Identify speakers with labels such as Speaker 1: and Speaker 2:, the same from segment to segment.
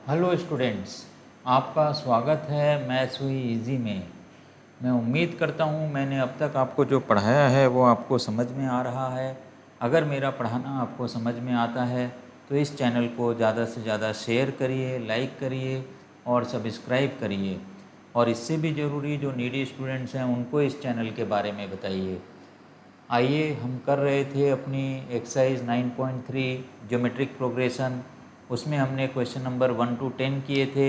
Speaker 1: Hello students, आपका स्वागत है मैथ्स हुई इजी में। मैं उम्मीद करता हूँ मैंने अब तक आपको जो पढ़ाया है वो आपको समझ में आ रहा है। अगर मेरा पढ़ाना आपको समझ में आता है तो इस चैनल को ज़्यादा से ज़्यादा शेयर करिए, लाइक करिए और सब्सक्राइब करिए। और इससे भी ज़रूरी जो नीडी स्टूडेंट्स हैं उनको इस चैनल के बारे में बताइए। आइए, हम कर रहे थे अपनी एक्सरसाइज 9.3 ज्योमेट्रिक प्रोग्रेशन। उसमें हमने क्वेश्चन नंबर 1 to 10 किए थे।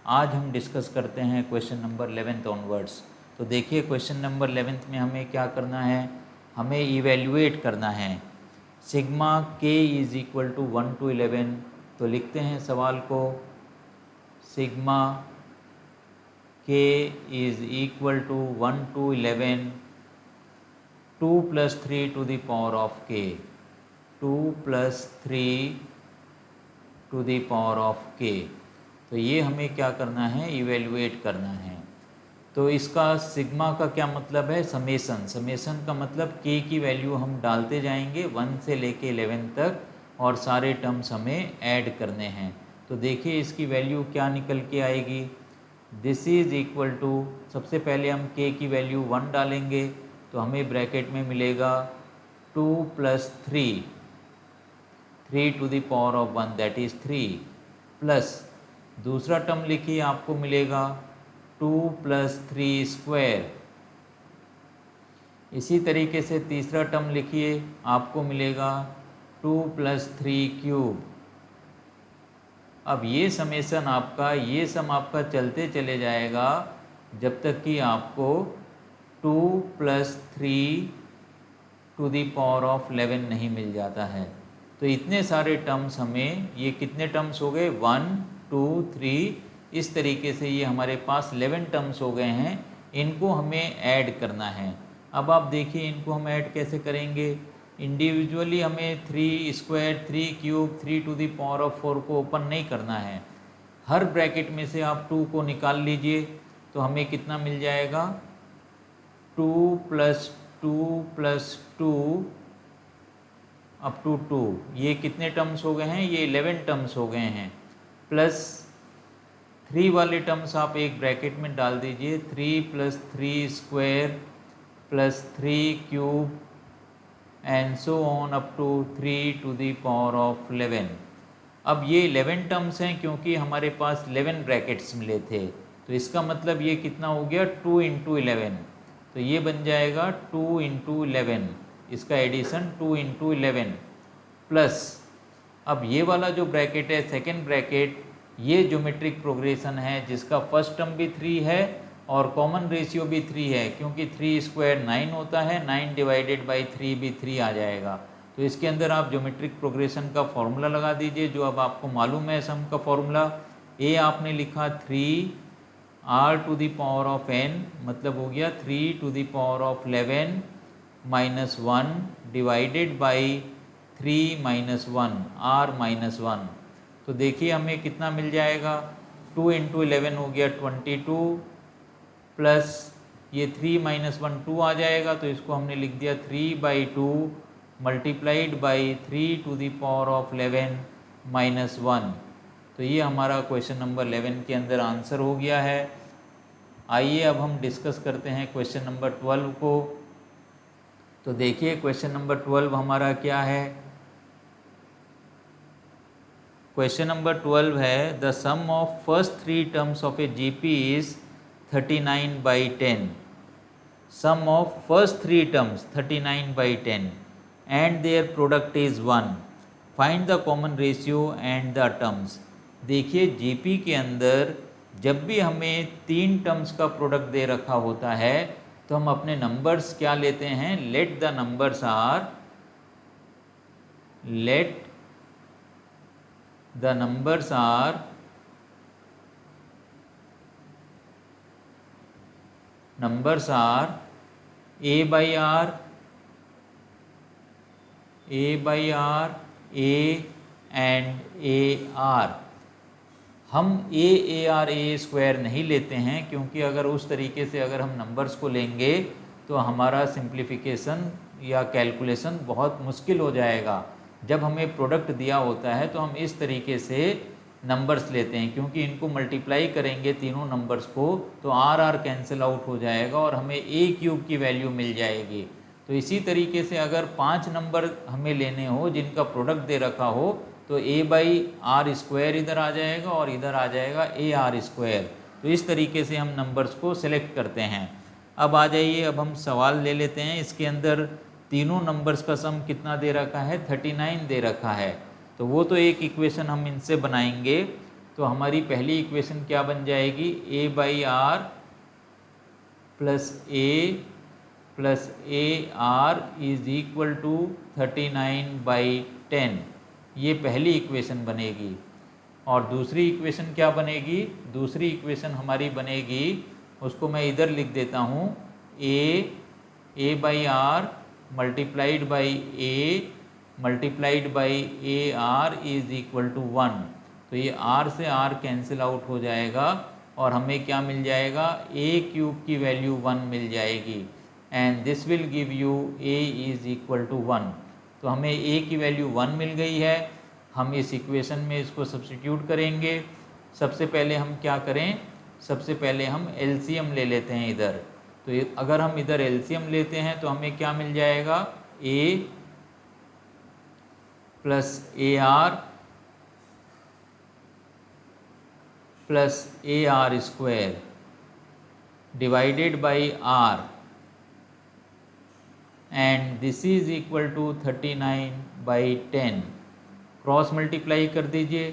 Speaker 1: आज हम डिस्कस करते हैं क्वेश्चन नंबर 11 ऑनवर्ड्स। तो देखिए, क्वेश्चन नंबर 11 में हमें क्या करना है, हमें इवेल्युएट करना है sigma k is equal to 1 to 11। तो लिखते हैं सवाल को, sigma k is equal to 1 to 11 2 plus 3 to the power of k, 2 plus 3 to the power of k। तो ये हमें क्या करना है, इवेल्युएट करना है। तो इसका सिग्मा का क्या मतलब है, समेसन। समेसन का मतलब k की वैल्यू हम डालते जाएंगे 1 से लेके 11 तक और सारे टर्म्स हमें ऐड करने हैं। तो देखिए इसकी वैल्यू क्या निकल के आएगी। दिस इज़ इक्वल टू, सबसे पहले हम k की वैल्यू 1 डालेंगे तो हमें ब्रैकेट में मिलेगा 2 plus 3 to the power of 1 that is 3 plus दूसरा टर्म लिखिए, आपको मिलेगा 2 plus 3 स्क्वायर। इसी तरीके से तीसरा टर्म लिखिए, आपको मिलेगा 2 plus 3 क्यूब। अब ये समेसन आपका, ये सम आपका चलते चले जाएगा जब तक कि आपको 2 plus 3 to the power of 11 नहीं मिल जाता है। तो इतने सारे टर्म्स हमें, ये कितने टर्म्स हो गए, 1 2 3, इस तरीके से ये हमारे पास 11 टर्म्स हो गए हैं। इनको हमें ऐड करना है। अब आप देखिए इनको हम ऐड कैसे करेंगे। इंडिविजुअली हमें 3 square, 3 cube, 3 to the power of 4 को ओपन नहीं करना है। हर ब्रैकेट में से आप 2 को निकाल लीजिए तो हमें कितना मिल जाएगा, 2 plus 2 plus 2 अप टू 2। ये कितने टर्म्स हो गए हैं, ये 11 टर्म्स हो गए हैं। प्लस 3 वाले टर्म्स आप एक ब्रैकेट में डाल दीजिए, 3 plus 3 square plus 3 cube and so on up to 3 to the power of 11। अब ये 11 टर्म्स हैं क्योंकि हमारे पास 11 ब्रैकेट्स मिले थे। तो इसका मतलब ये कितना हो गया, 2 into 11। तो ये बन जाएगा 2 into 11, इसका एडिशन 2 into 11 प्लस, अब ये वाला जो ब्रैकेट है सेकेंड ब्रैकेट, ये ज्योमेट्रिक प्रोग्रेशन है जिसका फर्स्ट टर्म भी 3 है और कॉमन रेशियो भी 3 है, क्योंकि 3 स्क्वायर 9 होता है, 9 डिवाइडेड बाई 3 भी 3 आ जाएगा। तो इसके अंदर आप ज्योमेट्रिक प्रोग्रेशन का फॉर्मूला लगा दीजिए जो अब आपको मालूम है। सम का फॉर्मूला, ए आपने लिखा 3 r to the power of n, मतलब हो गया 3 to the power of 11 minus 1 divided by 3 minus 1 r minus 1। तो देखिए हमें कितना मिल जाएगा, 2 into 11 हो गया 22 प्लस ये 3 minus 1 2 आ जाएगा, तो इसको हमने लिख दिया 3/2 multiplied by 3 to the power of 11 minus 1। तो ये हमारा क्वेश्चन नंबर 11 के अंदर आंसर हो गया है। आइए अब हम डिस्कस करते हैं क्वेश्चन नंबर 12 को। तो देखिए क्वेश्चन नंबर 12 हमारा क्या है। क्वेश्चन नंबर 12 है, the sum of first 3 terms of a GP is 39/10। Sum of first 3 terms 39/10 and their product is 1। Find the common ratio and the terms. देखिए जीपी के अंदर जब भी हमें 3 टर्म्स का प्रोडक्ट दे रखा होता है तो हम अपने नंबर्स क्या लेते हैं, let the numbers are, let the numbers are a by r, a and ar। हम a स्क्वायर नहीं लेते हैं क्योंकि अगर उस तरीके से अगर हम नंबर्स को लेंगे तो हमारा सिंप्लीफिकेशन या कैलकुलेशन बहुत मुश्किल हो जाएगा। जब हमें प्रोडक्ट दिया होता है तो हम इस तरीके से नंबर्स लेते हैं, क्योंकि इनको मल्टीप्लाई करेंगे तीनों नंबर्स को तो आर आर कैंसिल आउट हो जाएगा और हमें ए क्यूब की वैल्यू मिल जाएगी। तो इसी तरीके से अगर 5 नंबर हमें लेने हो जिनका प्रोडक्ट दे रखा हो तो ए बाई आर स्क्वायर इधर आ जाएगा और इधर आ जाएगा ए आर स्क्वायर। तो इस तरीके से हम नंबर्स को सिलेक्ट करते हैं। अब आ जाइए, अब हम सवाल ले लेते हैं। इसके अंदर तीनों नंबर्स का सम कितना दे रखा है, 39 दे रखा है। तो वो तो एक इक्वेशन हम इनसे बनाएंगे। तो हमारी पहली इक्वेशन क्या बन जाएगी, A by R plus A R is equal to 39/10, ये पहली इक्वेशन बनेगी। और दूसरी इक्वेशन क्या बनेगी, दूसरी इक्वेशन हमारी बनेगी, उसको मैं इधर लिख देता हूँ, A by R multiplied by A multiplied by A R is equal to 1। तो ये आर से आर कैंसिल आउट हो जाएगा और हमें क्या मिल जाएगा, ए क्यूब की वैल्यू 1 मिल जाएगी। And this will give you A is equal to 1। तो हमें ए की वैल्यू 1 मिल गई है। हम इस इक्वेशन में इसको सब्स्टिट्यूट करेंगे। सबसे पहले हम क्या करें, सबसे पहले हम एलसीएम ले लेते हैं इधर। तो अगर हम इधर एलसीएम लेते हैं तो हमें क्या मिल जाएगा, A plus A R plus A R square divided by R and this is equal to 39/10। Cross multiply कर दीजिए।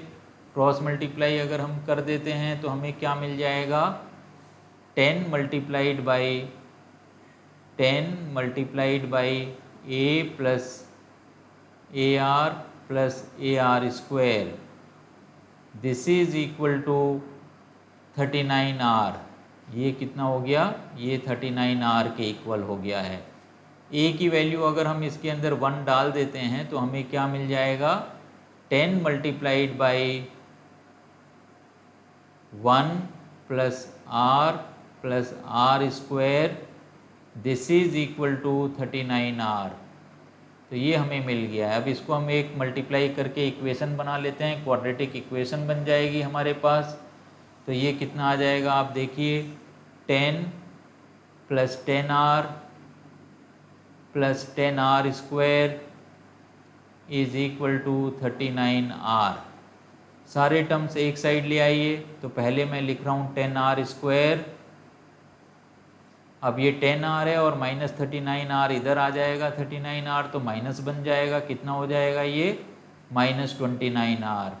Speaker 1: क्रॉस मल्टीप्लाई अगर हम कर देते हैं तो हमें क्या मिल जाएगा, 10 multiplied by A plus A R plus A R square, this is equal to 39R। ये कितना हो गया, ये 39R के इक्वल हो गया है। ए की वैल्यू अगर हम इसके अंदर 1 डाल देते हैं तो हमें क्या मिल जाएगा, 10 multiplied by 1 plus R square, this is equal to 39R। तो ये हमें मिल गया है। अब इसको हम एक मल्टीप्लाई करके इक्वेशन बना लेते हैं, क्वाड्रेटिक इक्वेशन बन जाएगी हमारे पास। तो ये कितना आ जाएगा, आप देखिए, 10 plus 10R plus 10R square is equal to 39R। सारे टर्म्स एक साइड ले आइए। तो पहले मैं लिख रहा हूँ 10R स्क्वायर, अब ये 10R है और माइनस 39R इधर आ जाएगा, 39R तो माइनस बन जाएगा, कितना हो जाएगा ये, minus 29R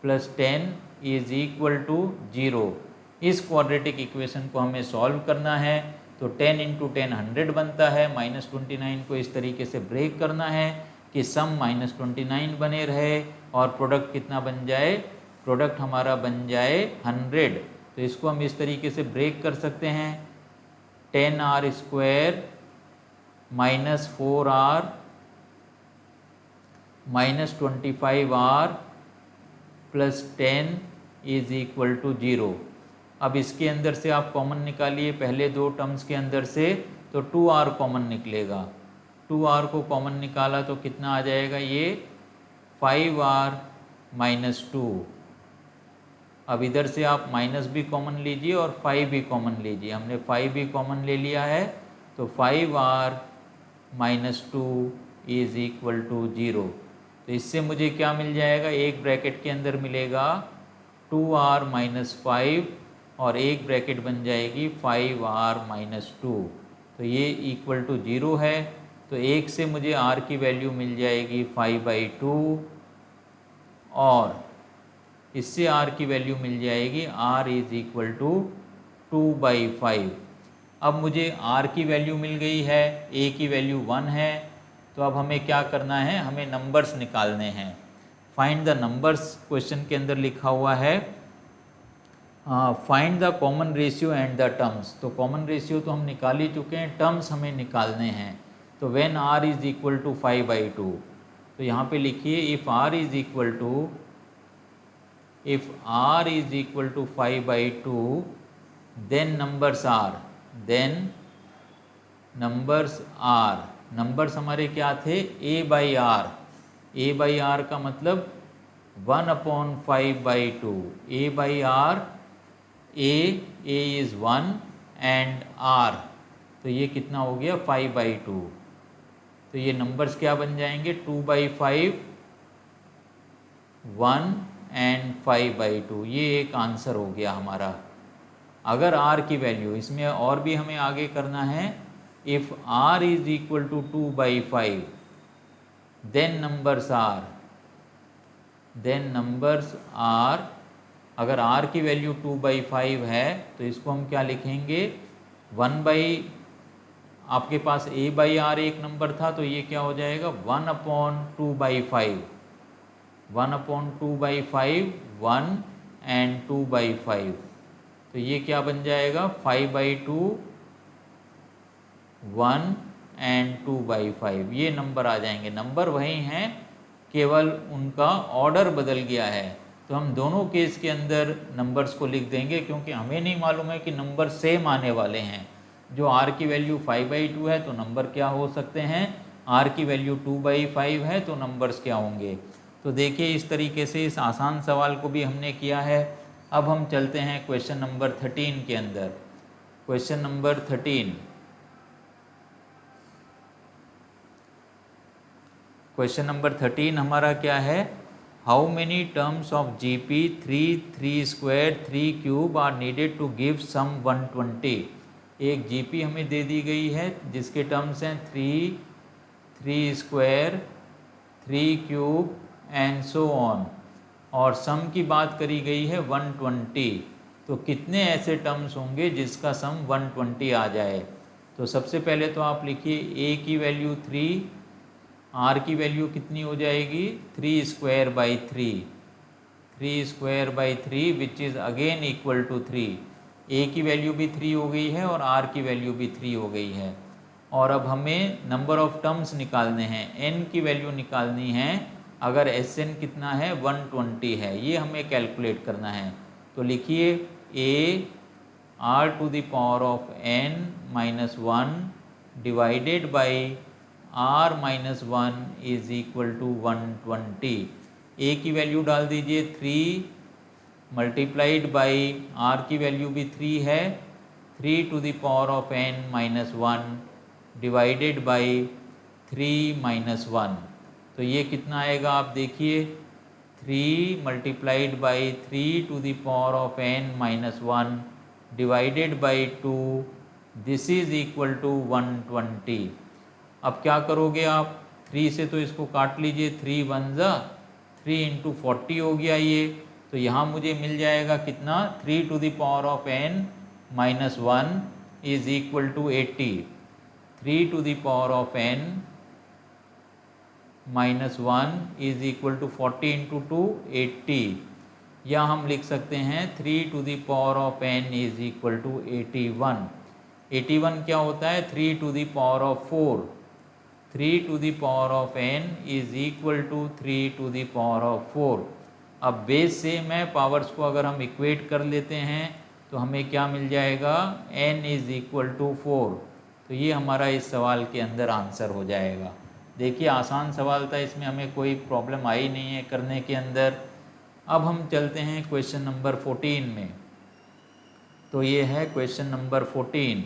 Speaker 1: plus 10 is equal to 0। इस क्वाड्रेटिक इक्वेशन को हमें सॉल्व करना है। तो 10 इंटू 10 100 बनता है। माइनस 29 को इस तरीके से ब्रेक करना है कि सम माइनस 29 बने रहे और प्रोडक्ट कितना बन जाए, प्रोडक्ट हमारा बन जाए 100। तो इसको हम इस तरीके से ब्रेक कर सकते हैं, 10R square minus 4R minus 25R plus 10 is equal to 0। अब इसके अंदर से आप कॉमन निकालिए, पहले दो टर्म्स के अंदर से, तो 2R कॉमन निकलेगा। 2R को कॉमन निकाला तो कितना आ जाएगा, ये 5R माइनस 2। अब इधर से आप माइनस भी कॉमन लीजिए और 5 भी कॉमन लीजिए। हमने 5 भी कॉमन ले लिया है, तो 5R minus 2 is equal to 0। तो इससे मुझे क्या मिल जाएगा, एक ब्रैकेट के अंदर मिलेगा 2R माइनस 5 और एक ब्रैकेट बन जाएगी 5R माइनस 2। तो ये इक्वल टू 0 है। तो एक से मुझे R की वैल्यू मिल जाएगी 5/2 और इससे R की वैल्यू मिल जाएगी R इज इक्वल टू 2/5। अब मुझे R की वैल्यू मिल गई है, A की वैल्यू 1 है। तो अब हमें क्या करना है, हमें नंबर्स निकालने हैं। फाइंड द नंबर्स क्वेश्चन के अंदर लिखा हुआ है, find the common ratio and the terms. तो कॉमन रेशियो तो हम निकाल ही चुके हैं, टर्म्स हमें निकालने हैं। तो when R is equal to 5/2, तो यहाँ पे लिखिए if R is equal to 5/2 then numbers are, then numbers are, numbers हमारे क्या थे A by R, A by R का मतलब 1/5/2, A by R, A is 1 and आर, तो ये कितना हो गया 5/2। तो ये नंबर्स क्या बन जाएंगे 2/5, 1 एंड 5/2, ये एक आंसर हो गया हमारा। अगर r की वैल्यू, इसमें और भी हमें आगे करना है, if r is equal to 2/5 then numbers are, अगर r की वैल्यू 2/5 है तो इसको हम क्या लिखेंगे 1 बाई, आपके पास a बाई आर एक नंबर था तो ये क्या हो जाएगा 1/2/5, 1/2/5, 1 एंड 2/5, तो ये क्या बन जाएगा 5/2, 1 एंड 2/5, ये नंबर आ जाएंगे। नंबर वही हैं, केवल उनका ऑर्डर बदल गया है। तो हम दोनों केस के अंदर नंबर्स को लिख देंगे, क्योंकि हमें नहीं मालूम है कि नंबर सेम आने वाले हैं। जो r की वैल्यू 5/2 है तो नंबर क्या हो सकते हैं, r की वैल्यू 2/5 है तो नंबर्स क्या होंगे। तो देखिए इस तरीके से इस आसान सवाल को भी हमने किया है। अब हम चलते हैं क्वेश्चन नंबर 13 के अंदर। क्वेश्चन नंबर 13, क्वेश्चन नंबर 13 हमारा क्या है, how many terms of GP 3 square 3 cube are needed to give sum 120। एक GP हमें दे दी गई है जिसके टर्म्स हैं 3 square 3 cube and so on, और सम की बात करी गई है 120। तो कितने ऐसे टर्म्स होंगे जिसका सम 120 आ जाए। तो सबसे पहले तो आप लिखिए a की वैल्यू 3, r की वैल्यू कितनी हो जाएगी 3 square by 3 which is again equal to 3। a की वैल्यू भी 3 हो गई है और r की वैल्यू भी 3 हो गई है। और अब हमें नंबर ऑफ टर्म्स निकालने हैं, n की वैल्यू निकालनी है। अगर Sn कितना है 120 है, ये हमें कैलकुलेट करना है। तो लिखिए a r to the power of n minus 1 divided by r minus 1 is equal to 120। a की वैल्यू डाल दीजिए 3 मल्टीप्लाइड बाई r की वैल्यू भी 3 है, 3 to the power of n minus 1 divided by 3 minus 1। तो ये कितना आएगा आप देखिए 3 multiplied by 3 to the power of n minus 1 divided by 2, this is equal to 120। अब क्या करोगे आप, 3 से तो इसको काट लीजिए, 3 1 जा 3 इंटू 40 हो गया ये। तो यहाँ मुझे मिल जाएगा कितना 3 to the power of n minus 1 is equal to 80। 3 to the power of n minus 1 is equal to 40 into 2 80, या हम लिख सकते हैं 3 to the power of n is equal to 81। 81 क्या होता है 3 to the power of 4, 3 to the power of n is equal to 3 to the power of 4। अब base same है, पावर्स को अगर हम इक्वेट कर लेते हैं तो हमें क्या मिल जाएगा n इज इक्वल टू 4। तो ये हमारा इस सवाल के अंदर आंसर हो जाएगा। देखिए आसान सवाल था, इसमें हमें कोई प्रॉब्लम आई नहीं है करने के अंदर। अब हम चलते हैं क्वेश्चन नंबर 14 में। तो ये है क्वेश्चन नंबर 14।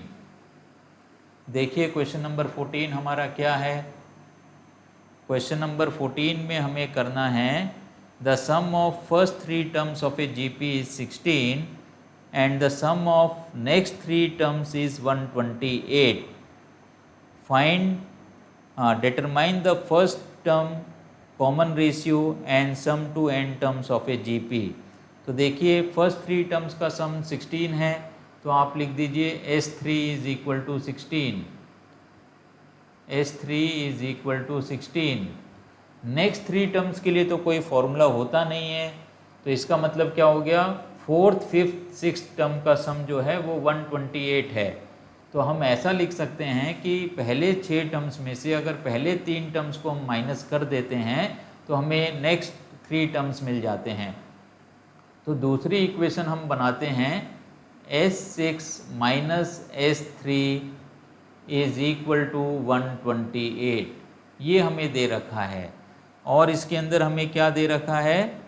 Speaker 1: देखिए क्वेश्चन नंबर 14 हमारा क्या है। क्वेश्चन नंबर 14 में हमें करना है the sum of first 3 terms of a GP is 16 and the sum of next 3 terms is 128। Find determine the first term common ratio and sum to n terms of a GP। तो देखिए first 3 terms का सम 16 है, तो आप लिख दीजिए S3 is equal to 16, S3 is equal to 16। Next 3 terms के लिए तो कोई फॉर्मूला होता नहीं है, तो इसका मतलब क्या हो गया, फोर्थ फिफ्थ सिक्स्थ टर्म का सम जो है वो 128 है। तो हम ऐसा लिख सकते हैं कि पहले 6 टर्म्स में से अगर पहले 3 टर्म्स को हम माइनस कर देते हैं तो हमें नेक्स्ट 3 टर्म्स मिल जाते हैं। तो दूसरी इक्वेशन हम बनाते हैं S6 minus S3 is equal to 128, ये हमें दे रखा है। और इसके अंदर हमें क्या दे रखा है,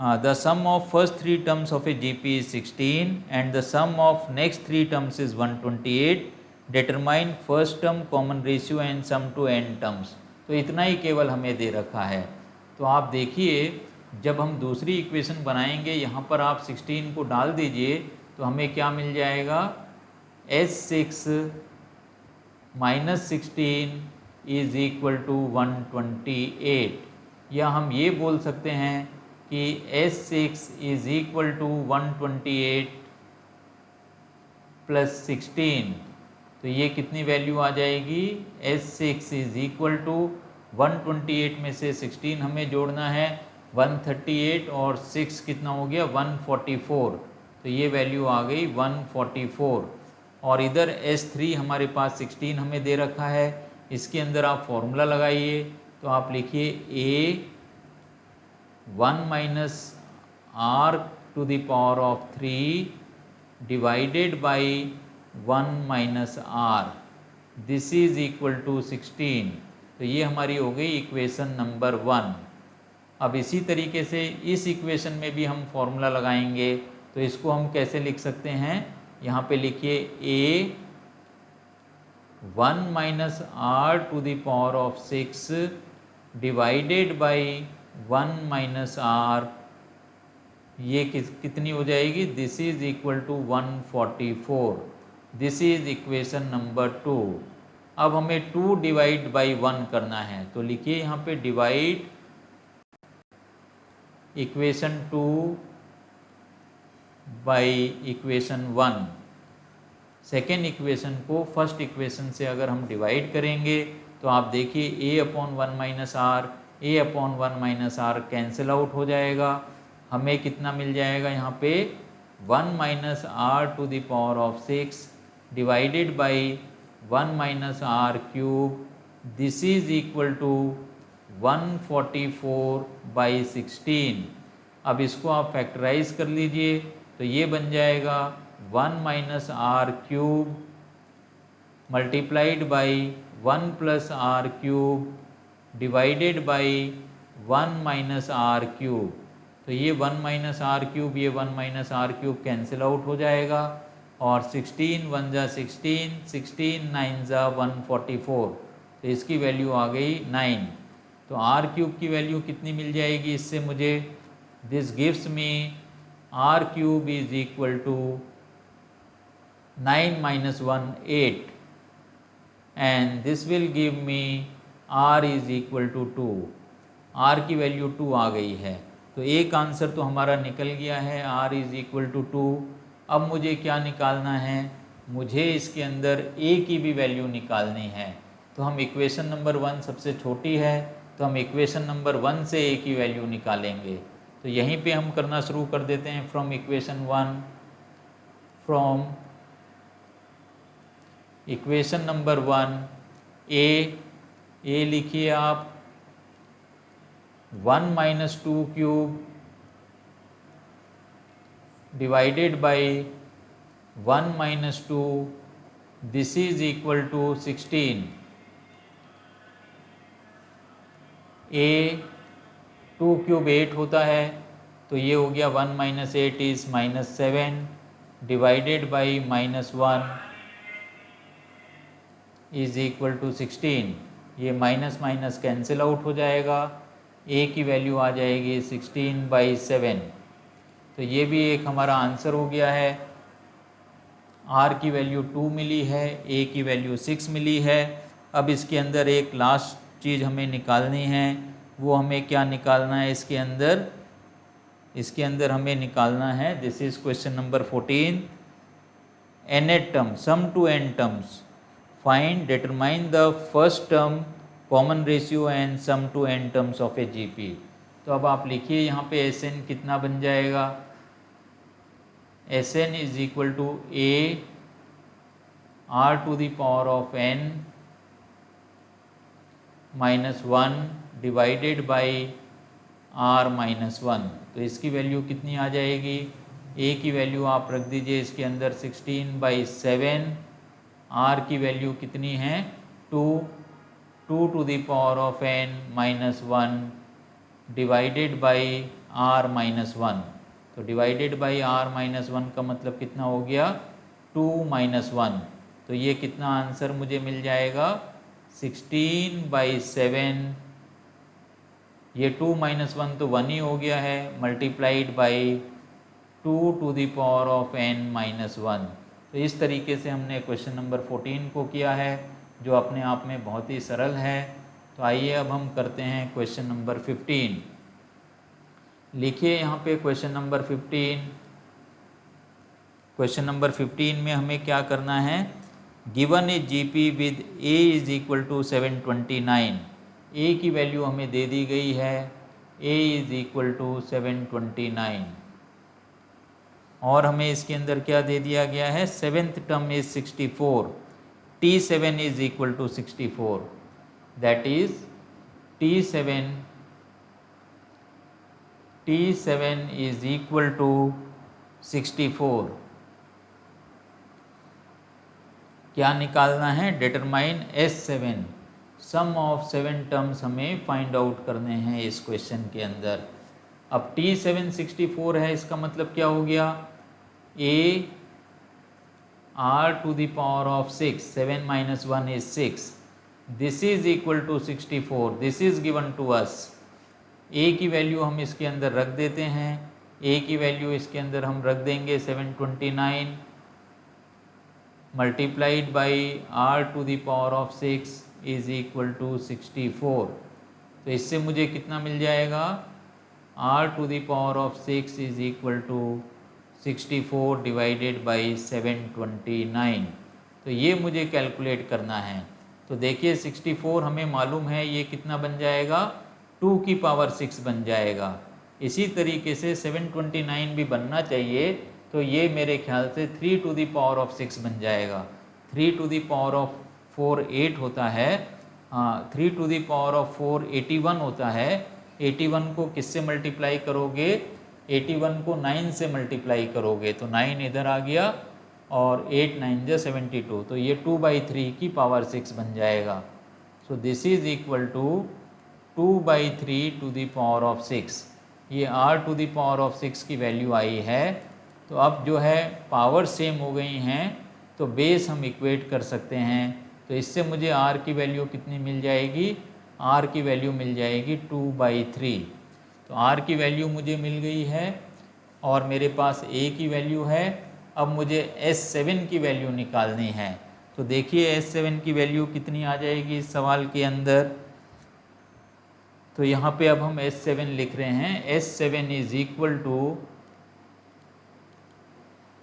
Speaker 1: the sum of first 3 terms of a GP is 16 and the sum of next 3 terms is 128, determine first term common ratio and sum to n terms. तो इतना ही केवल हमें दे रखा है। तो आप देखिए जब हम दूसरी इक्वेशन बनाएंगे, यहाँ पर आप 16 को डाल दीजिए तो हमें क्या मिल जाएगा, S6 minus 16 is equal to 128, या हम ये बोल सकते हैं कि S6 is equal to 128 plus 16। तो ये कितनी वैल्यू आ जाएगी, S6 इज इक्वल टू 128 में से 16 हमें जोड़ना है, 138 और 6 कितना हो गया 144, तो ये वैल्यू आ गई 144। और इधर S3 हमारे पास 16 हमें दे रखा है, इसके अंदर आप फॉर्मूला लगाइए। तो आप लिखिए A 1 minus R to the power of 3 divided by 1 minus R, this is equal to 16। तो ये हमारी हो गई इक्वेशन नंबर 1। अब इसी तरीके से इस इक्वेशन में भी हम फॉर्मूला लगाएंगे। तो इसको हम कैसे लिख सकते हैं, यहाँ पे लिखिए A 1 minus R to the power of 6 divided by 1 minus R, ये कितनी हो जाएगी, this is equal to 144। This is equation number 2। अब हमें 2 डिवाइड बाई 1 करना है, तो लिखिए यहाँ पे divide equation 2 by equation 1। Second equation को फर्स्ट इक्वेशन से अगर हम डिवाइड करेंगे तो आप देखिए a upon 1 minus R, a upon 1 minus R cancel out हो जाएगा। हमें कितना मिल जाएगा यहाँ पे 1 minus R to the power of 6 divided by 1 minus R cube, this is equal to 144 by 16। अब इसको आप फैक्टराइज कर लीजिए तो ये बन जाएगा 1 minus R cube multiplied by 1 plus R cube divided by 1 minus R cube. तो ये 1 माइनस आर क्यूब, ये 1 minus R cube cancel out हो जाएगा और 16 1 जा 16, 16 9 जा 144, तो इसकी वैल्यू आ गई 9। तो आर क्यूब की वैल्यू कितनी मिल जाएगी इससे मुझे, this gives me R cube is equal to 9 minus 1 8 and this will give me r is equal to 2। r की वैल्यू 2 आ गई है। तो एक आंसर तो हमारा निकल गया है, r इज इक्वल टू 2। अब मुझे क्या निकालना है, मुझे इसके अंदर a की भी वैल्यू निकालनी है। तो हम इक्वेशन नंबर 1 सबसे छोटी है, तो हम इक्वेशन नंबर 1 से a की वैल्यू निकालेंगे। तो यहीं पे हम करना शुरू कर देते हैं from equation 1। From equation number 1 a लिखिए आप 1 minus 2 cube divided by 1 minus 2, this is equal to 16। a 2 cube 8 होता है, तो ये हो गया 1 minus 8 is minus 7 divided by minus 1 is equal to 16। ये माइनस माइनस कैंसिल आउट हो जाएगा, a की वैल्यू आ जाएगी 16 बाई 7। तो ये भी एक हमारा आंसर हो गया है। r की वैल्यू 2 मिली है, a की वैल्यू 6 मिली है। अब इसके अंदर एक लास्ट चीज़ हमें निकालनी है, वो हमें क्या निकालना है इसके अंदर हमें निकालना है, this is question number 14, nth term sum to n terms, find determine the first term common ratio and sum to n terms of a GP. तो अब आप लिखिए यहाँ पे Sn कितना बन जाएगा, Sn is equal to a r to the power of n minus 1 divided by r minus 1। तो इसकी वैल्यू कितनी आ जाएगी, a की वैल्यू आप रख दीजिए इसके अंदर 16 बाई 7, r की वैल्यू कितनी है 2 to the power of n minus 1 divided by r minus 1। तो डिवाइडेड बाई r माइनस 1 का मतलब कितना हो गया 2 माइनस 1। तो ये कितना आंसर मुझे मिल जाएगा 16/7। ये 2 माइनस 1 तो 1 ही हो गया है, multiplied by 2 to the power of n minus 1। तो इस तरीके से हमने क्वेश्चन नंबर 14 को किया है, जो अपने आप में बहुत ही सरल है। तो आइए अब हम करते हैं क्वेश्चन नंबर 15। लिखिए यहाँ पे क्वेश्चन नंबर 15। क्वेश्चन नंबर 15 में हमें क्या करना है, given a GP with a is equal to 729। a की वैल्यू हमें दे दी गई है, a इज इक्वल टू 729। और हमें इसके अंदर क्या दे दिया गया है, seventh term is 64, T7 is equal to 64, that is T7 is equal to 64। क्या निकालना है, determine S7। Sum of 7 terms हमें फाइंड आउट करने हैं इस क्वेश्चन के अंदर। अब T7 64 है, इसका मतलब क्या हो गया, a r to the power of 6, 7 minus 1 is 6, this is equal to 64, this is given to us। a की वैल्यू हम इसके अंदर रख देते हैं, a की वैल्यू इसके अंदर हम रख देंगे 729 multiplied by r to the power of 6 is equal to 64। तो इससे मुझे कितना मिल जाएगा, r to the power of 6 is equal to 64 divided by 729। तो ये मुझे कैलकुलेट करना है। तो देखिए 64 हमें मालूम है ये कितना बन जाएगा, 2 की पावर 6 बन जाएगा। इसी तरीके से 729 भी बनना चाहिए, तो ये मेरे ख्याल से 3 टू दी पावर ऑफ 6 बन जाएगा। 3 टू दी पावर ऑफ 4 8 होता है, हाँ 3 टू दी पावर ऑफ 4 81 होता है। 81 को किससे मल्टीप्लाई करोगे, 81 को 9 से मल्टीप्लाई करोगे, तो 9 इधर आ गया और 8 9 जा 72, तो ये 2/3 की पावर 6 बन जाएगा। So this is equal to 2/3 to the power of 6। ये r to the power of 6 की वैल्यू आई है। तो अब जो है पावर सेम हो गई हैं, तो बेस हम इक्वेट कर सकते हैं। तो इससे मुझे r की वैल्यू कितनी मिल जाएगी, r की वैल्यू मिल जाएगी 2/3। तो r की वैल्यू मुझे मिल गई है और मेरे पास a की वैल्यू है। अब मुझे S7 की वैल्यू निकालनी है। तो देखिए S7 की वैल्यू कितनी आ जाएगी इस सवाल के अंदर। तो यहाँ पे अब हम S7 लिख रहे हैं, S7 is equal to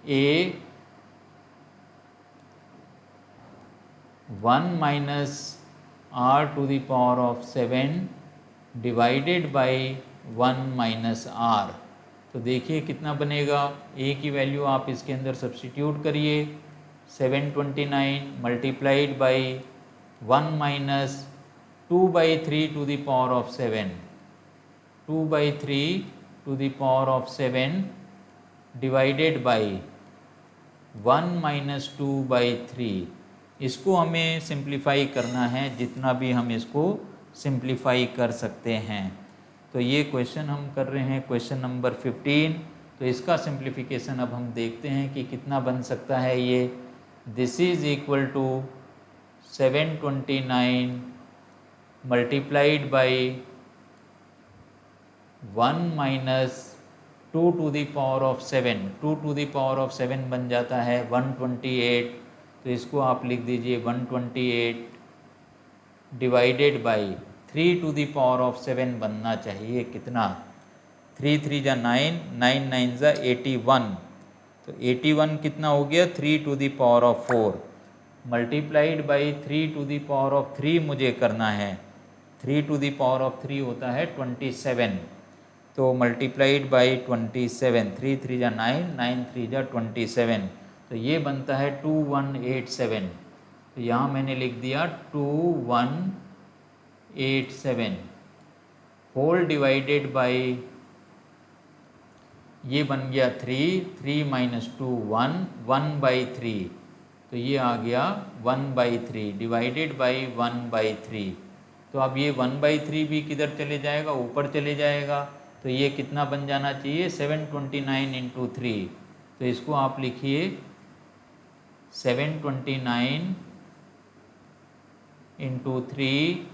Speaker 1: A 1 minus r to the power of 7 divided by 1 minus r। तो देखिए कितना बनेगा, a की वैल्यू आप इसके अंदर सब्स्टिट्यूट करिए, 729 multiplied by 1 minus 2/3 to the power of 7, 2/3 to the power of 7 divided by 1 minus 2/3। इसको हमें सिंप्लीफाई करना है, जितना भी हम इसको सिंप्लीफाई कर सकते हैं। तो ये क्वेश्चन हम कर रहे हैं क्वेश्चन नंबर 15। तो इसका सिंप्लीफिकेशन अब हम देखते हैं कि कितना बन सकता है ये। This is equal to 729 multiplied by 1 minus 2 to the power of 7, 2 to the power of 7 बन जाता है 128। तो इसको आप लिख दीजिए 128 divided by 3 to the power of 7 बनना चाहिए कितना, 3 3 जा 9, 9 9 जा 81। तो 81 कितना हो गया, 3 to the power of 4 multiplied by 3 to the power of 3 मुझे करना है। 3 टू द पावर ऑफ 3 होता है 27। तो मल्टीप्लाइड बाई 27, 3 3 जा 9, 9 3 जा 27। तो ये बनता है 2187। तो यहाँ मैंने लिख दिया 2187 होल डिवाइडेड बाई, ये बन गया 3, 3 माइनस 2 1, 1/3। तो ये आ गया 1/3 डिवाइडेड बाई 1/3। तो अब ये 1/3 भी किधर चले जाएगा, ऊपर चले जाएगा। तो ये कितना बन जाना चाहिए, 729 इंटू 3। तो इसको आप लिखिए 729 इंटू 3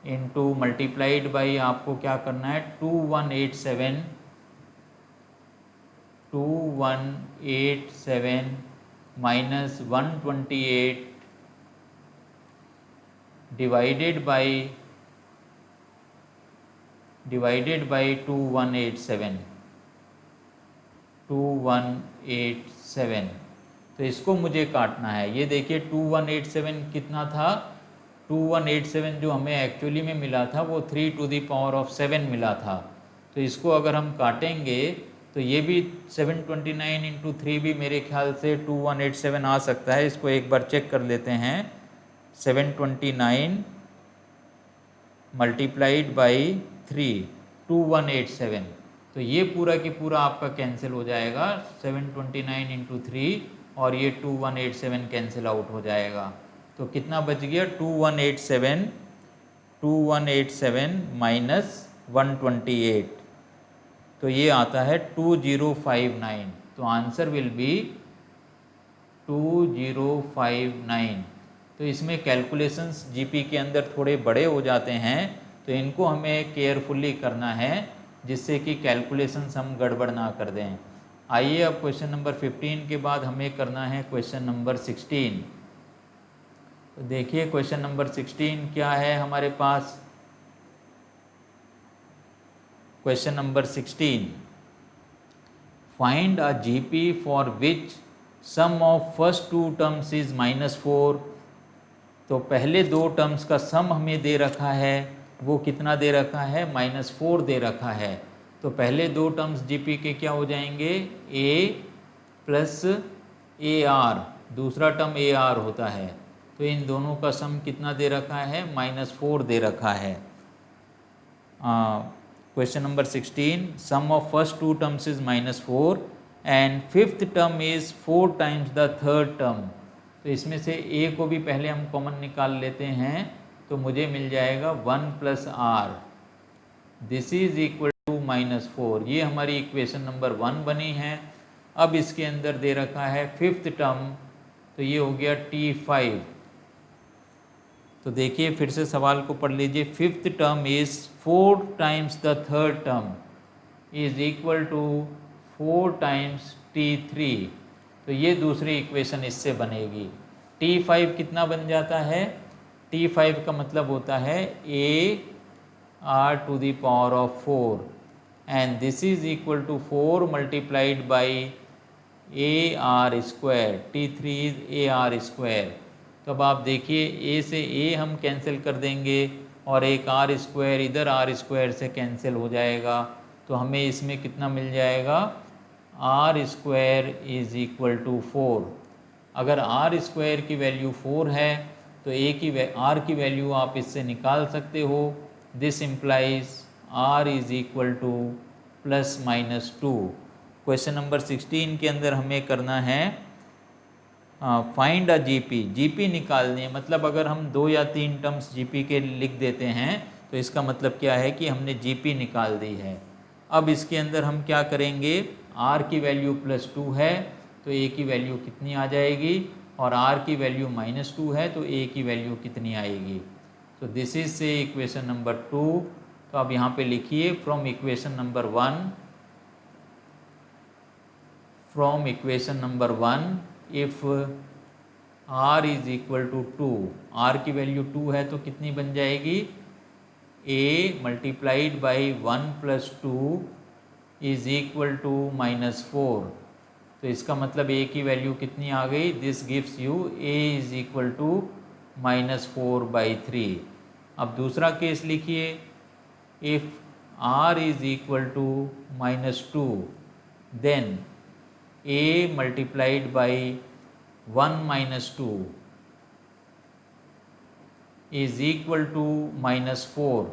Speaker 1: इंटू मल्टीप्लाइड बाई आपको क्या करना है 2187 माइनस 128 डिवाइडेड बाई 2187। तो इसको मुझे काटना है। ये देखिए 2187 कितना था, 2187 जो हमें एक्चुअली में मिला था वो 3 टू दी पावर ऑफ 7 मिला था। तो इसको अगर हम काटेंगे तो ये भी 729 इंटू 3 भी मेरे ख्याल से 2187 आ सकता है। इसको एक बार चेक कर लेते हैं। 729 मल्टीप्लाइड बाई 3 2187। तो ये पूरा की पूरा आपका कैंसिल हो जाएगा 729 इंटू 3 और ये 2187 कैंसिल आउट हो जाएगा। तो कितना बच गया 2187 माइनस 128। तो ये आता है 2059। तो आंसर विल बी 2059। तो इसमें कैलकुलेशंस जीपी के अंदर थोड़े बड़े हो जाते हैं, तो इनको हमें केयरफुली करना है जिससे कि कैलकुलेशंस हम गड़बड़ ना कर दें। आइए अब क्वेश्चन नंबर 15 के बाद हमें करना है क्वेश्चन नंबर 16। तो देखिए क्वेश्चन नंबर 16 क्या है हमारे पास। Question number 16, find a GP for which sum of first two terms is -4। तो पहले दो टर्म्स का सम हमें दे रखा है, वो कितना दे रखा है, -4 दे रखा है। तो पहले दो टर्म्स जीपी के क्या हो जाएंगे, a प्लस AR, दूसरा टर्म AR होता है। तो इन दोनों का सम कितना दे रखा है, -4 दे रखा है। Question number 16, sum of first two terms is -4 and fifth term is 4 times the third term. तो इसमें से a को भी पहले हम कॉमन निकाल लेते हैं। तो मुझे मिल जाएगा 1 plus R, this is equal to -4। ये हमारी इक्वेशन नंबर 1 बनी है। अब इसके अंदर दे रखा है फिफ्थ टर्म, तो ये हो गया T5। तो देखिए फिर से सवाल को पढ़ लीजिए। Fifth term is 4 times the third term is equal to 4 times T3। तो ये दूसरी इक्वेशन इससे बनेगी। T5 कितना बन जाता है, T5 का मतलब होता है AR to the power of 4 and this is equal to 4 multiplied by AR square. T3 is AR square. तो अब आप देखिए A से A हम कैंसिल कर देंगे और एक R स्क्वायर इधर R स्क्वायर से कैंसिल हो जाएगा। तो हमें इसमें कितना मिल जाएगा, R square is equal to 4। अगर R स्क्वायर की वैल्यू 4 है तो R की वैल्यू आप इससे निकाल सकते हो। This implies R is equal to ±2। Question number 16 के अंदर हमें करना है फाइंड अ जीपी निकालनी है। मतलब अगर हम 2 या 3 टर्म्स जीपी के लिख देते हैं तो इसका मतलब क्या है कि हमने जीपी निकाल दी है। अब इसके अंदर हम क्या करेंगे, R की वैल्यू +2 है तो A की वैल्यू कितनी आ जाएगी, और R की वैल्यू -2 है तो A की वैल्यू कितनी आएगी। तो दिस इज से इक्वेशन नंबर 2। तो अब यहाँ पे लिखिए from equation number 1, from equation number 1 if R is equal to 2, R की वैल्यू 2 है तो कितनी बन जाएगी, A multiplied by 1 + 2 is equal to -4। तो इसका मतलब A की वैल्यू कितनी आ गई, this gives you A is equal to -4/3। अब दूसरा केस लिखिए, if R is equal to -2 then A multiplied by 1 - 2 is equal to -4।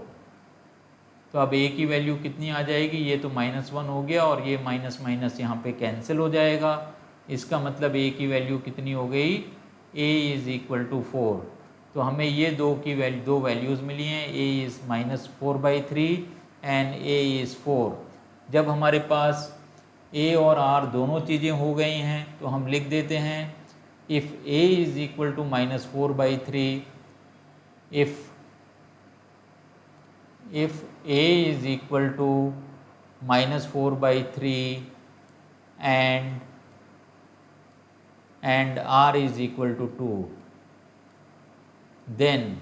Speaker 1: तो अब A की वैल्यू कितनी आ जाएगी, ये तो -1 हो गया और ये माइनस माइनस यहाँ पे कैंसिल हो जाएगा। इसका मतलब a की वैल्यू कितनी हो गई, a इज़ इक्वल टू 4। तो हमें ये दो वैल्यूज़ मिली हैं, a is -4/3 and a is 4। जब हमारे पास a और r दोनों चीज़ें हो गई हैं तो हम लिख देते हैं if a is equal to -4/3, if a is equal to -4/3 and r is equal to 2, then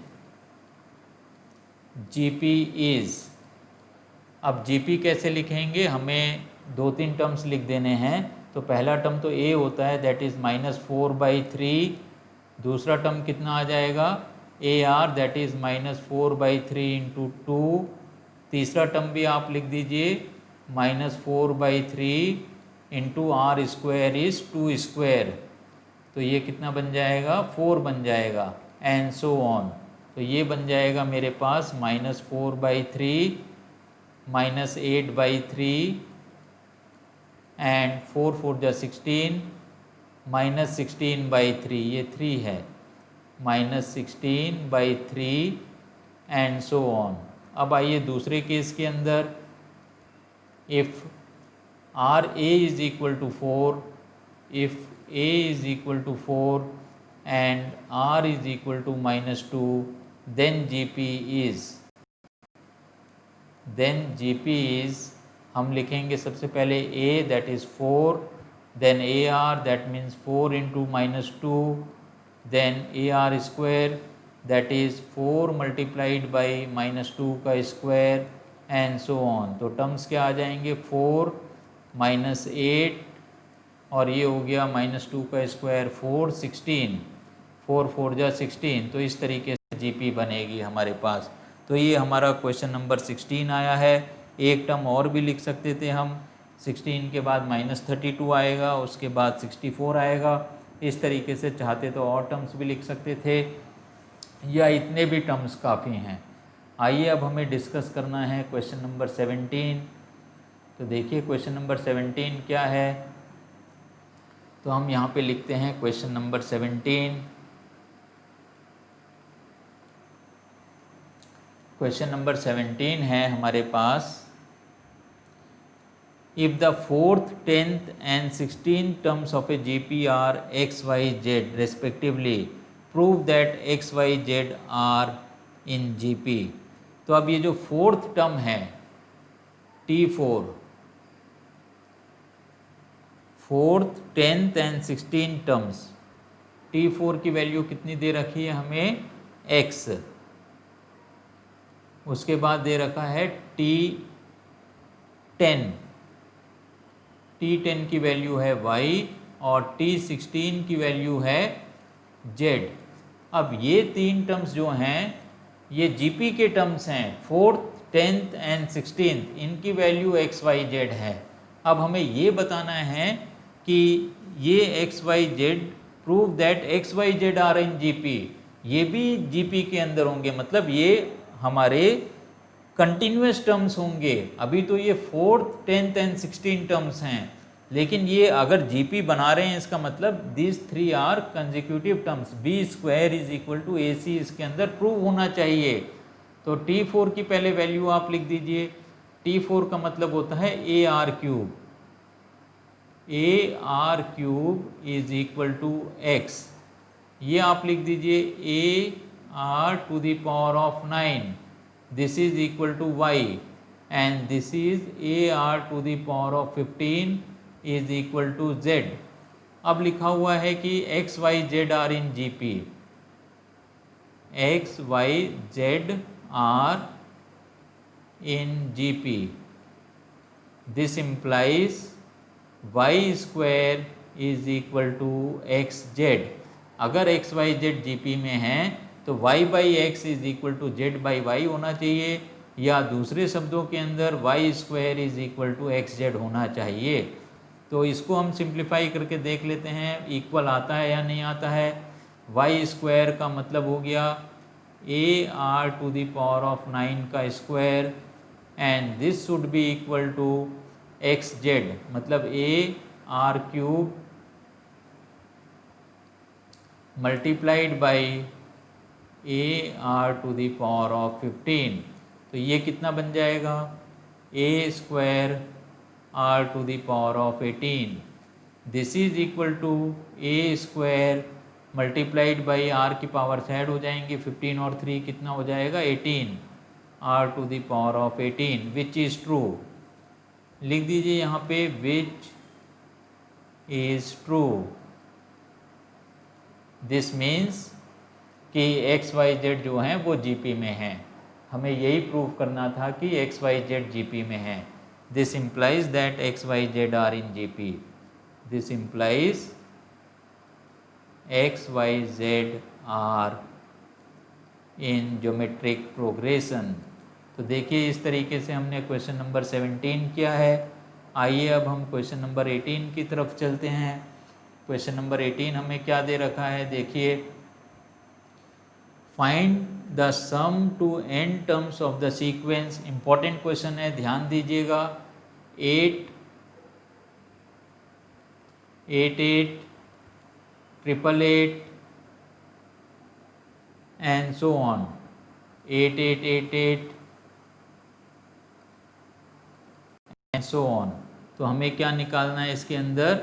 Speaker 1: GP is, अब GP कैसे लिखेंगे, हमें 2-3 टर्म्स लिख देने हैं। तो पहला टर्म तो a होता है, दैट इज़ -4/3। दूसरा टर्म कितना आ जाएगा, AR, दैट इज़ -4/3 इंटू 2। तीसरा टर्म भी आप लिख दीजिए -4/3 into R square is 2 square. तो ये कितना बन जाएगा, 4 बन जाएगा, एंड सो ऑन। तो ये बन जाएगा मेरे पास -4/3 -8/3 एंड 4 4 जा 16 -16/3, ये 3 है, -16/3 एंड सो ऑन। अब आइए दूसरे केस के अंदर, if R A is equal to 4, इफ़ a is equal to 4 and r is equal to -2, then GP is, हम लिखेंगे सबसे पहले a, that is 4, then AR, that means 4 into -2, then AR square, that is 4 multiplied by -2 का square and so on. तो terms क्या आ जाएंगे, 4 -8 और ये हो गया -2 का स्क्वायर 4 16, 4 4 जा 16। तो इस तरीके से GP बनेगी हमारे पास। तो ये हमारा क्वेश्चन नंबर 16 आया है। एक टर्म और भी लिख सकते थे हम, 16 के बाद -32 आएगा, उसके बाद 64 आएगा। इस तरीके से चाहते तो और टर्म्स भी लिख सकते थे, या इतने भी टर्म्स काफ़ी हैं। आइए अब हमें डिस्कस करना है क्वेश्चन नंबर 17। तो देखिए क्वेश्चन नंबर 17 क्या है। तो हम यहाँ पे लिखते हैं क्वेश्चन नंबर 17। क्वेश्चन नंबर 17 है हमारे पास, if the 4th, 10th and 16th terms of a GP are x, y, z respectively, prove that x, y, z are in GP। तो अब ये जो 4th टर्म है T4, 4th, 10th and 16 terms, T4 की value कितनी दे रखी है हमें, x, उसके बाद दे रखा है T10, T10 की वैल्यू है y और T16 की वैल्यू है z। अब ये 3 टर्म्स जो हैं ये GP के टर्म्स हैं, 4th, 10th एंड 16th, इनकी वैल्यू x, y, z है। अब हमें ये बताना है कि ये x, y, z prove that x, y, z are in GP, ये भी GP के अंदर होंगे, मतलब ये हमारे कंटिन्यूस टर्म्स होंगे। अभी तो ये 4th, 10th एंड 16 टर्म्स हैं, लेकिन ये अगर GP बना रहे हैं इसका मतलब this 3 are consecutive terms, b square is equal to AC इसके अंदर प्रूव होना चाहिए। तो T4 की पहले वैल्यू आप लिख दीजिए, T4 का मतलब होता है AR cube, AR cube is equal to x, ये आप लिख दीजिए AR to the power of 9, this is equal to y, and this is AR to the power of 15 is equal to z। अब लिखा हुआ है कि x, y, z are in GP, x, y, z are in GP, this implies y square is equal to xz। अगर x, y, z GP में हैं तो y by X is equal to Z by Y होना चाहिए, या दूसरे शब्दों के अंदर y square is equal to xz होना चाहिए। तो इसको हम सिंप्लीफाई करके देख लेते हैं, इक्वल आता है या नहीं आता है। y स्क्वायर का मतलब हो गया AR to the power of 9 का square, and this should be equal to xz, मतलब AR cube multiplied by A R to the power of 15, तो ये कितना बन जाएगा, A square R to the power of 18, this is equal to A square multiplied by R की power add हो जाएंगे, 15 और 3 कितना हो जाएगा 18 R to the power of 18, which is true. लिख दीजिए यहाँ पे which is true. This means कि एक्स वाई जेड जो हैं वो जीपी में हैं। हमें यही प्रूव करना था कि एक्स वाई जेड जीपी में है। This implies that X Y Z are in GP. This implies X Y Z are in geometric progression. तो देखिए इस तरीके से हमने क्वेश्चन नंबर 17 किया है। आइए अब हम क्वेश्चन नंबर 18 की तरफ चलते हैं। क्वेश्चन नंबर 18 हमें क्या दे रखा है, देखिए find the sum to n terms of the sequence. Important question है, ध्यान दीजिएगा। 8 8 8 triple 8 and so on, 8 8 8 8 and so on. तो हमें क्या निकालना है इसके अंदर,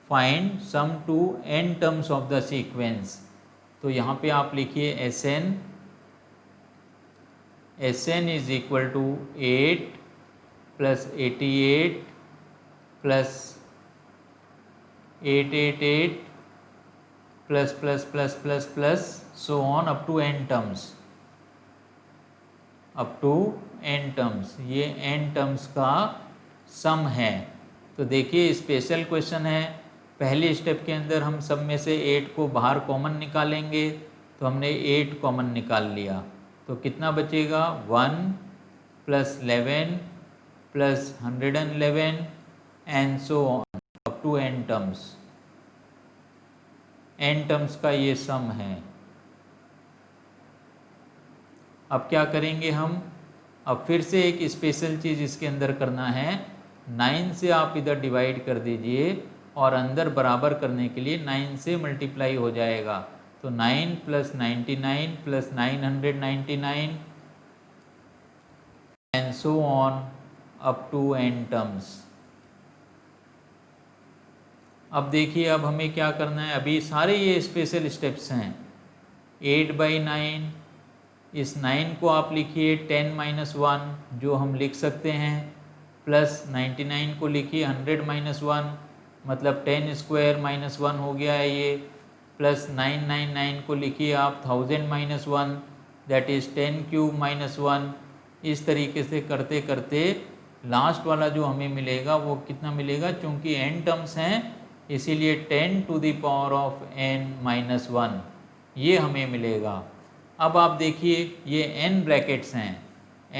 Speaker 1: find sum to n terms of the sequence. तो यहाँ पे आप लिखिए Sn is equal to 8 plus 88 plus 888 plus plus plus plus plus so on up to n terms, up to n terms. ये n टर्म्स का sum है। तो देखिए स्पेशल क्वेश्चन है। पहले स्टेप के अंदर हम सब में से 8 को बाहर कॉमन निकालेंगे, तो हमने 8 कॉमन निकाल लिया, तो कितना बचेगा 1 plus 11 plus 111 and so on up to n terms. n terms का ये सम है। अब क्या करेंगे हम, अब फिर से एक स्पेशल चीज़ इसके अंदर करना है। 9 से आप इधर डिवाइड कर दीजिए और अंदर बराबर करने के लिए 9 से मल्टीप्लाई हो जाएगा। तो 9 plus 99 plus 999 and so on up to n terms. अब देखिए अब हमें क्या करना है, अभी सारे ये स्पेशल स्टेप्स हैं। 8/9, इस 9 को आप लिखिए 10 - 1 जो हम लिख सकते हैं, प्लस 99 को लिखिए 100 - 1 मतलब 10 स्क्वायर माइनस 1 हो गया है ये, प्लस 999 को लिखिए आप 1000 - 1 दैट इज़ 10 क्यूब माइनस 1। इस तरीके से करते करते लास्ट वाला जो हमें मिलेगा वो कितना मिलेगा, चूँकि n टर्म्स हैं इसीलिए 10 to the power of n - 1 ये हमें मिलेगा। अब आप देखिए ये n ब्रैकेट्स हैं,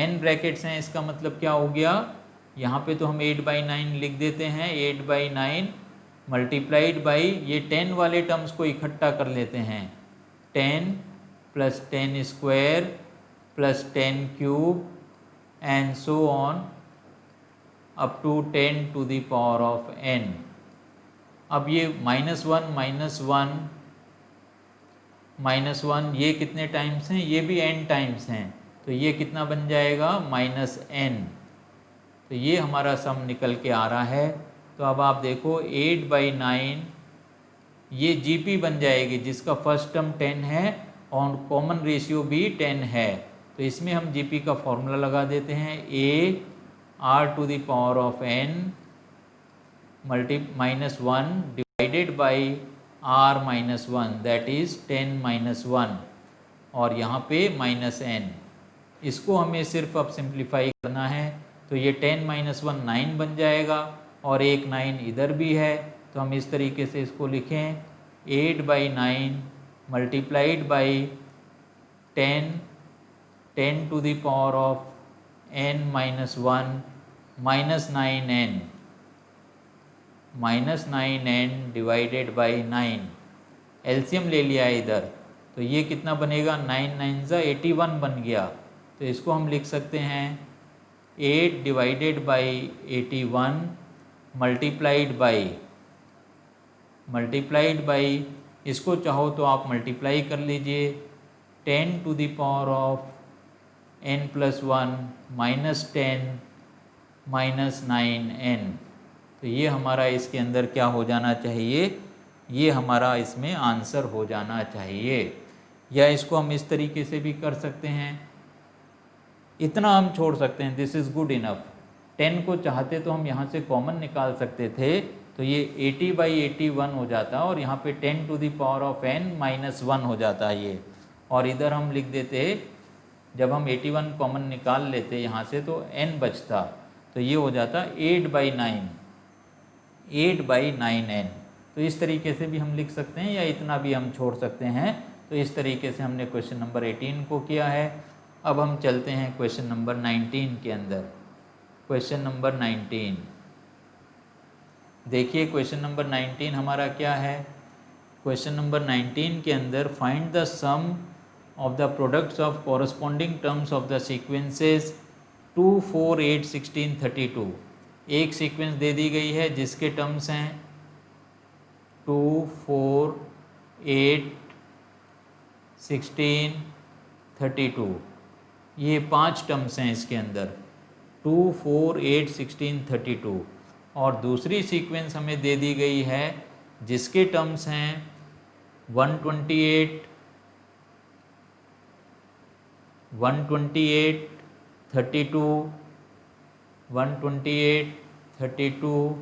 Speaker 1: n ब्रैकेट्स हैं, इसका मतलब क्या हो गया, यहाँ पे तो हम 8/9 लिख देते हैं। 8/9 मल्टीप्लाइड बाई ये 10 वाले टर्म्स को इकट्ठा कर लेते हैं, 10 plus 10 square plus 10 cube and so on up to 10 to the power of n। अब ये -1 - 1 ये कितने टाइम्स हैं, ये भी n टाइम्स हैं, तो ये कितना बन जाएगा -n। तो ये हमारा सम निकल के आ रहा है। तो अब आप देखो 8/9 ये जीपी बन जाएगी जिसका फर्स्ट टर्म 10 है और कॉमन रेशियो भी 10 है। तो इसमें हम जीपी का फॉर्मूला लगा देते हैं, a r to the power of n -1 divided by r -1 that is 10 - 1 और यहाँ पे -n। इसको हमें सिर्फ अब सिंप्लीफाई करना है, तो ये 10 - 1 9 बन जाएगा और एक 9 इधर भी है, तो हम इस तरीके से इसको लिखें 8/9 multiplied by 10 to the power of n - 1 -9n divided by 9। LCM ले लिया है इधर, तो ये कितना बनेगा 9 9 81 बन गया। तो इसको हम लिख सकते हैं 8 डिवाइडेड बाई 81 मल्टीप्लाइड बाई इसको चाहो तो आप मल्टीप्लाई कर लीजिए 10 to the power of n plus 1 minus 10 minus 9n। तो ये हमारा इसके अंदर क्या हो जाना चाहिए, ये हमारा इसमें आंसर हो जाना चाहिए। या इसको हम इस तरीके से भी कर सकते हैं, इतना हम छोड़ सकते हैं, दिस इज़ गुड इनफ। 10 को चाहते तो हम यहाँ से कॉमन निकाल सकते थे, तो ये 80/81 हो जाता और यहाँ पे 10 to the power of n minus 1 हो जाता है ये। और इधर हम लिख देते, जब हम 81 कॉमन निकाल लेते यहाँ से तो n बचता, तो ये हो जाता 8/9, 8/9n। तो इस तरीके से भी हम लिख सकते हैं या इतना भी हम छोड़ सकते हैं। तो इस तरीके से हमने क्वेश्चन नंबर 18 को किया है। अब हम चलते हैं क्वेश्चन नंबर 19 के अंदर। क्वेश्चन नंबर 19 देखिए, क्वेश्चन नंबर 19 हमारा क्या है। क्वेश्चन नंबर 19 के अंदर find the sum of the products of corresponding terms of the sequences 2, 4, 8, 16, 32। एक सीक्वेंस दे दी गई है जिसके टर्म्स हैं 2, 4, 8, 16, 32। ये 5 टर्म्स हैं इसके अंदर 2, 4, 8, 16, 32। और दूसरी सीक्वेंस हमें दे दी गई है जिसके टर्म्स हैं 128, 128, 32, 128, 32,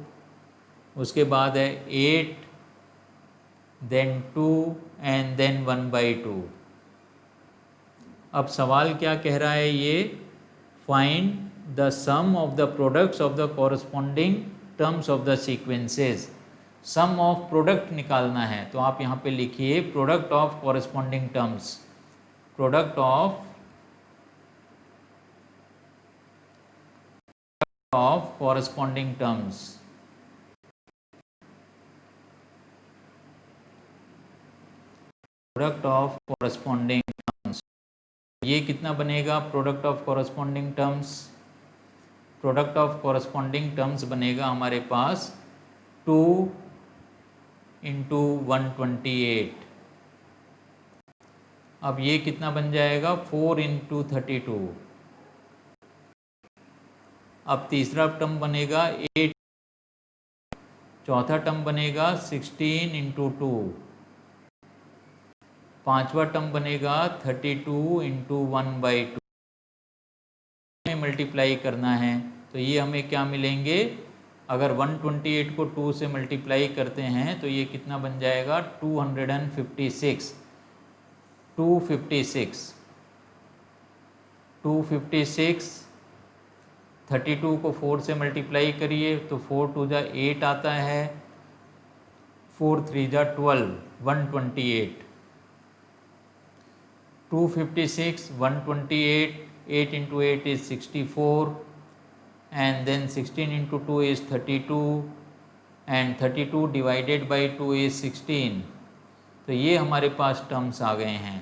Speaker 1: उसके बाद है 8, देन 2 एंड देन 1/2। अब सवाल क्या कह रहा है, ये find the sum of the products of the corresponding terms of the sequences. Sum of product निकालना है, तो आप यहाँ पे लिखिए product of corresponding terms, product of corresponding terms. Product of corresponding terms, ये कितना बनेगा product of corresponding terms. Product of corresponding terms बनेगा हमारे पास 2 × 128। अब ये कितना बन जाएगा 4 × 32। अब तीसरा टर्म बनेगा 8, चौथा टर्म बनेगा 16 × 2, पांचवा टर्म बनेगा 32 × 1/2 में मल्टीप्लाई करना है। तो ये हमें क्या मिलेंगे, अगर 128 को 2 से मल्टीप्लाई करते हैं तो ये कितना बन जाएगा 256, 256, 256। 32 को 4 से मल्टीप्लाई करिए तो 4 2 जा 8 आता है, 4 3 जा 12, 128। 256, 128, 8 × 8 is 64, and then 16 × 2 is 32, and 32 divided by 2 is 16। तो ये हमारे पास टर्म्स आ गए हैं।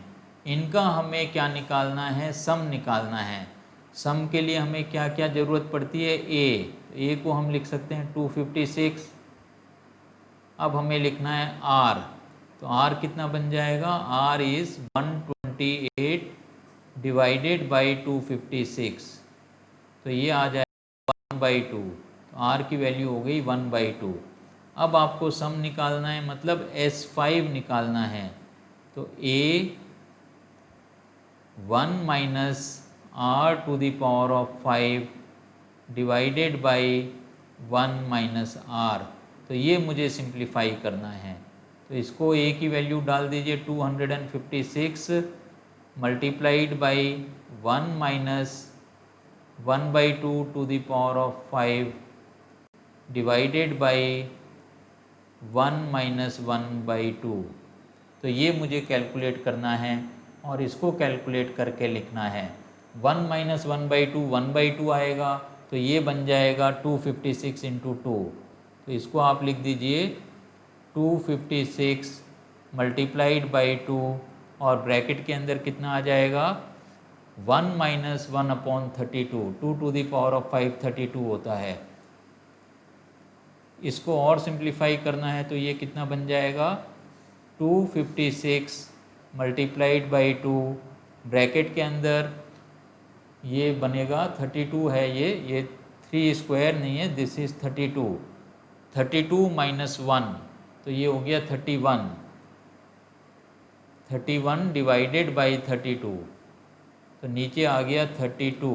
Speaker 1: इनका हमें क्या निकालना है, सम निकालना है। सम के लिए हमें क्या क्या ज़रूरत पड़ती है, ए। तो ए को हम लिख सकते हैं 256। अब हमें लिखना है आर, तो आर कितना बन जाएगा, आर इज़ 128 डिवाइडेड बाई 256। तो ये आ जाएगा 1/2। तो आर की वैल्यू हो गई 1/2। अब आपको सम निकालना है, मतलब S5 निकालना है। तो A 1 minus r to the power of 5 divided by 1 minus r। तो ये मुझे सिंप्लीफाई करना है। तो इसको a की वैल्यू डाल दीजिए 256 multiplied by 1 minus 1/2 to the power of 5 divided by 1 minus 1/2। तो ये मुझे कैलकुलेट करना है और इसको कैलकुलेट करके लिखना है। 1 माइनस 1/2 1/2 आएगा, तो ये बन जाएगा 256 × 2। तो इसको आप लिख दीजिए 256 मल्टीप्लाइड बाई 2, और ब्रैकेट के अंदर कितना आ जाएगा 1 minus 1/32, 2 to the power of 5 32 होता है। इसको और सिंप्लीफाई करना है तो ये कितना बन जाएगा 256 मल्टीप्लाइड बाई 2, ब्रैकेट के अंदर ये बनेगा 32 है, ये 3 स्क्वायर नहीं है, दिस इज़ 32, 32 माइनस 1 तो ये हो गया 31, 31 डिवाइडेड बाई 32 तो नीचे आ गया 32।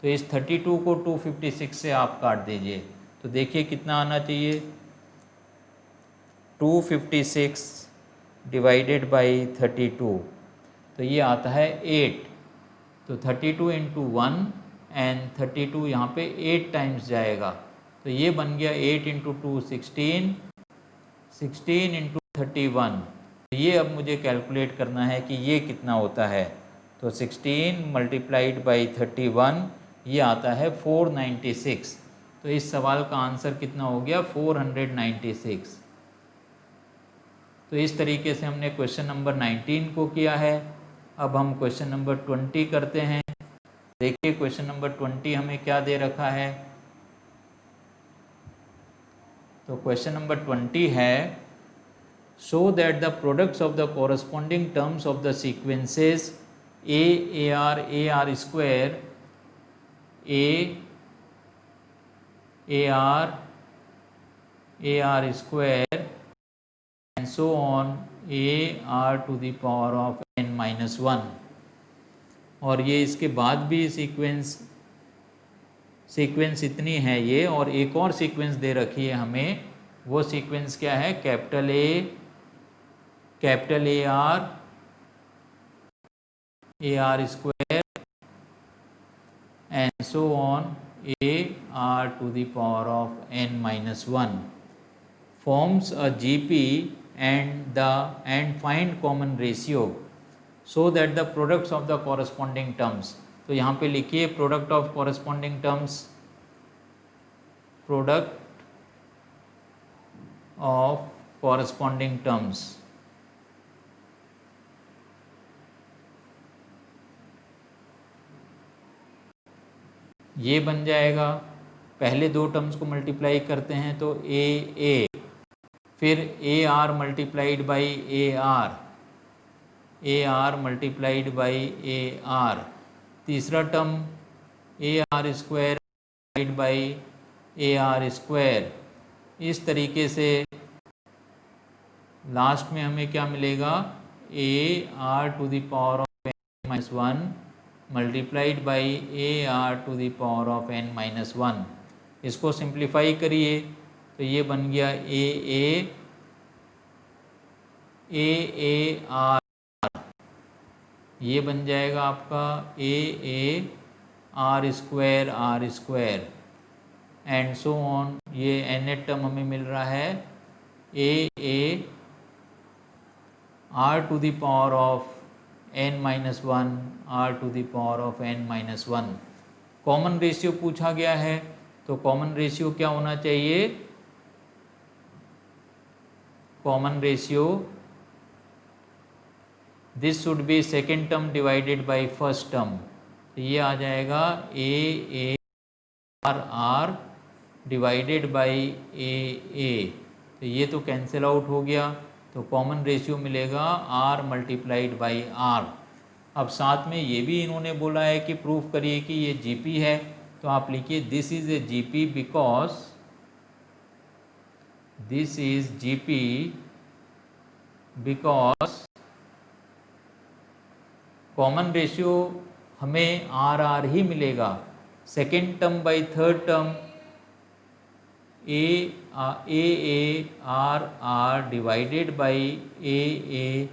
Speaker 1: तो इस 32 को 256 से आप काट दीजिए तो देखिए कितना आना चाहिए, 256 डिवाइडेड बाई 32 तो ये आता है 8। तो 32 इंटू 1 एंड 32 यहाँ पे 8 टाइम्स जाएगा तो ये बन गया 8 इंटू 2 16, 16 इंटू 31। तो ये अब मुझे कैलकुलेट करना है कि ये कितना होता है। तो 16 मल्टीप्लाइड बाई 31 ये आता है 496। तो इस सवाल का आंसर कितना हो गया 496। तो इस तरीके से हमने क्वेश्चन नंबर 19 को किया है। अब हम क्वेश्चन नंबर 20 करते हैं। देखिए क्वेश्चन नंबर 20 हमें क्या दे रखा है। तो क्वेश्चन नंबर 20 है, show that the products of the corresponding terms of the sequences A R square A R square and so on AR to the power of n minus 1। और ये इसके बाद भी सीक्वेंस इतनी है ये, और एक और सीक्वेंस दे रखी है हमें। वो सीक्वेंस क्या है, capital A R square and so on AR to the power of n minus 1 forms a GP and find common ratio so that the products of the corresponding terms। तो यहाँ पे लिखिए product of corresponding terms, product of corresponding terms. ये बन जाएगा, पहले दो terms को मल्टीप्लाई करते हैं तो ए, फिर A R multiplied by A R multiplied by A R, तीसरा term A R square multiplied by A R square. इस तरीके से लास्ट में हमें क्या मिलेगा, A R to the power of n minus 1 multiplied by A R to the power of n minus 1। इसको simplify करिए तो ये बन गया ए आर, ये बन जाएगा आपका A R square and so on. ये nth टर्म हमें मिल रहा है A R to the power of n minus 1 R to the power of n minus 1। Common ratio पूछा गया है तो कॉमन रेशियो क्या होना चाहिए, common ratio this should be second term divided by first term. तो ये आ जाएगा A R divided by A. तो ये तो कैंसिल आउट हो गया, तो कॉमन रेशियो मिलेगा आर मल्टीप्लाइड बाई आर। अब साथ में ये भी इन्होंने बोला है कि प्रूफ करिए कि ये जीपी है, तो आप लिखिए this is a GP because this is GP because common ratio हमें आर ही मिलेगा, second term by third term A R divided by A,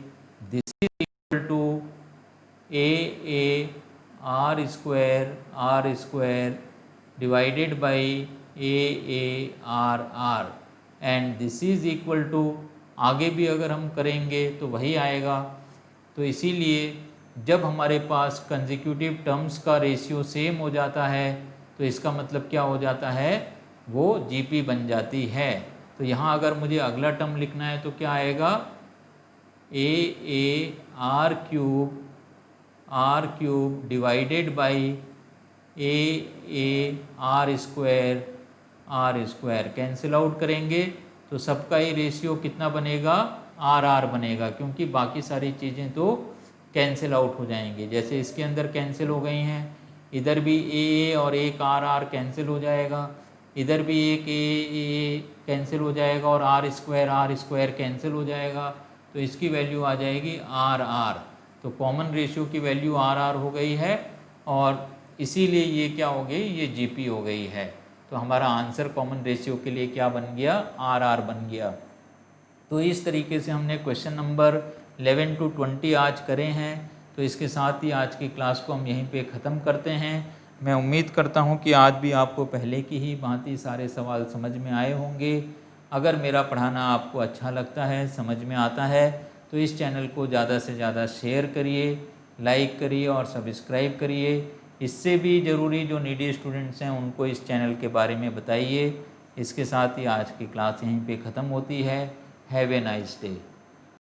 Speaker 1: this is equal to A R square divided by A R and this is equal to, आगे भी अगर हम करेंगे तो वही आएगा। तो इसीलिए जब हमारे पास कंसेक्यूटिव टर्म्स का रेशियो सेम हो जाता है तो इसका मतलब क्या हो जाता है, वो जीपी बन जाती है। तो यहाँ अगर मुझे अगला टर्म लिखना है तो क्या आएगा, A R cube divided by A R square cancel out करेंगे तो सबका ही रेशियो कितना बनेगा, आर आर बनेगा, क्योंकि बाकी सारी चीज़ें तो कैंसिल आउट हो जाएंगी। जैसे इसके अंदर कैंसिल हो गई हैं, इधर भी ए और एक आर आर कैंसिल हो जाएगा, इधर भी एक ए कैंसिल हो जाएगा और आर स्क्वायर कैंसिल हो जाएगा, तो इसकी वैल्यू आ जाएगी आर आर। तो कॉमन रेशियो की वैल्यू आर आर हो गई है और इसीलिए ये क्या हो गई, ये जीपी हो गई है। तो हमारा आंसर कॉमन रेशियो के लिए क्या बन गया, आर आर बन गया। तो इस तरीके से हमने क्वेश्चन नंबर 11 to 20 आज करे हैं। तो इसके साथ ही आज की क्लास को हम यहीं पे ख़त्म करते हैं। मैं उम्मीद करता हूँ कि आज भी आपको पहले की ही भांति सारे सवाल समझ में आए होंगे। अगर मेरा पढ़ाना आपको अच्छा लगता है, समझ में आता है, तो इस चैनल को ज़्यादा से ज़्यादा शेयर करिए, लाइक करिए और सब्सक्राइब करिए। इससे भी ज़रूरी जो नीडी स्टूडेंट्स हैं उनको इस चैनल के बारे में बताइए। इसके साथ ही आज की क्लास यहीं पे ख़त्म होती है। Have a nice day.